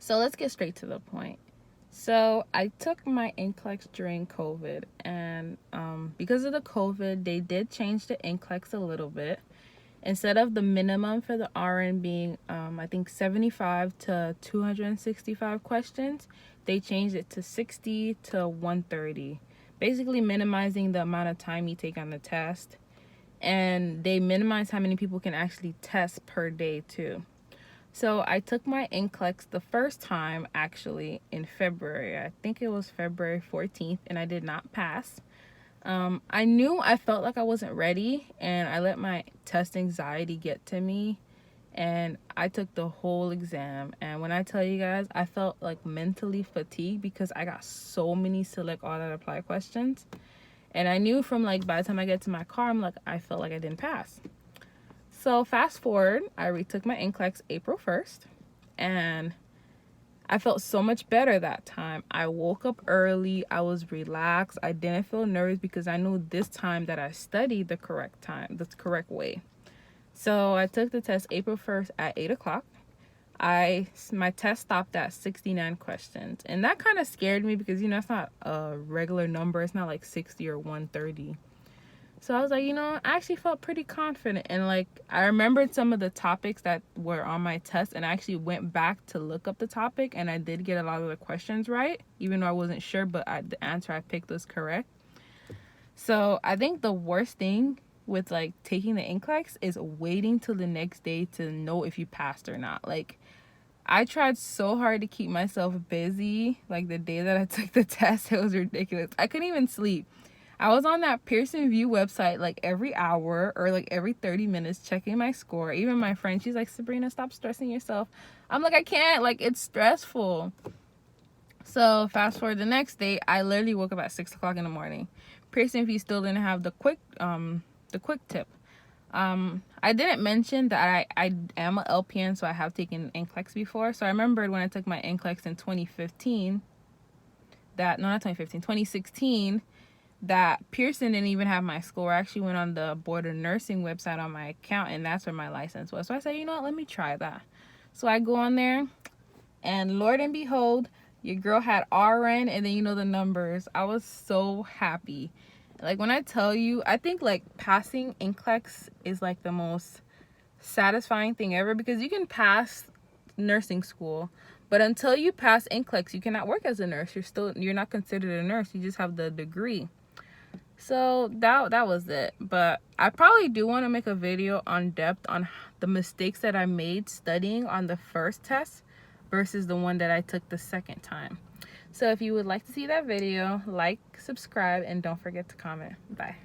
So let's get straight to the point. So I took my NCLEX during COVID, and because of the COVID, they did change the NCLEX a little bit. Instead of the minimum for the RN being, I think 75 to 265 questions, they changed it to 60 to 130, basically minimizing the amount of time you take on the test. And they minimize how many people can actually test per day too. So I took my NCLEX the first time actually in February. I think it was February 14th, and I did not pass. I knew I felt like I wasn't ready, and I let my test anxiety get to me, and I took the whole exam. And when I tell you guys, I felt like mentally fatigued because I got so many select all that apply questions. And I knew from like by the time I get to my car, I felt like I didn't pass. So fast forward, I retook my NCLEX April 1st, and I felt so much better that time. I woke up early, I was relaxed, I didn't feel nervous because I knew this time that I studied the correct time, the correct way. So I took the test April 1st at 8 o'clock. My test stopped at 69 questions, and that kind of scared me because, it's not a regular number. It's not like 60 or 130. So I was like, I actually felt pretty confident. And like, I remembered some of the topics that were on my test, and I actually went back to look up the topic, and I did get a lot of the questions right, even though I wasn't sure, but the answer I picked was correct. So I think the worst thing with like taking the NCLEX is waiting till the next day to know if you passed or not. Like, I tried so hard to keep myself busy. Like the day that I took the test, it was ridiculous. I couldn't even sleep. I was on that Pearson VUE website like every hour or like every 30 minutes checking my score. Even my friend, she's like, Sabrina, stop stressing yourself. I'm like, I can't. Like, it's stressful. So fast forward the next day, I literally woke up at 6 o'clock in the morning. Pearson VUE still didn't have the quick tip. I didn't mention that I am an LPN, so I have taken NCLEX before. So I remembered when I took my NCLEX in 2016, 2016, that Pearson didn't even have my score. I actually went on the Board of Nursing website on my account, and that's where my license was. So I said, you know what, let me try that. So I go on there, and Lord and behold, your girl had RN, and then the numbers. I was so happy. Like, when I tell you, I think like passing NCLEX is like the most satisfying thing ever, because you can pass nursing school, but until you pass NCLEX, you cannot work as a nurse. You're not considered a nurse. You just have the degree. So that was it. But I probably do want to make a video on depth on the mistakes that I made studying on the first test versus the one that I took the second time. So if you would like to see that video, like, subscribe, and don't forget to comment. Bye.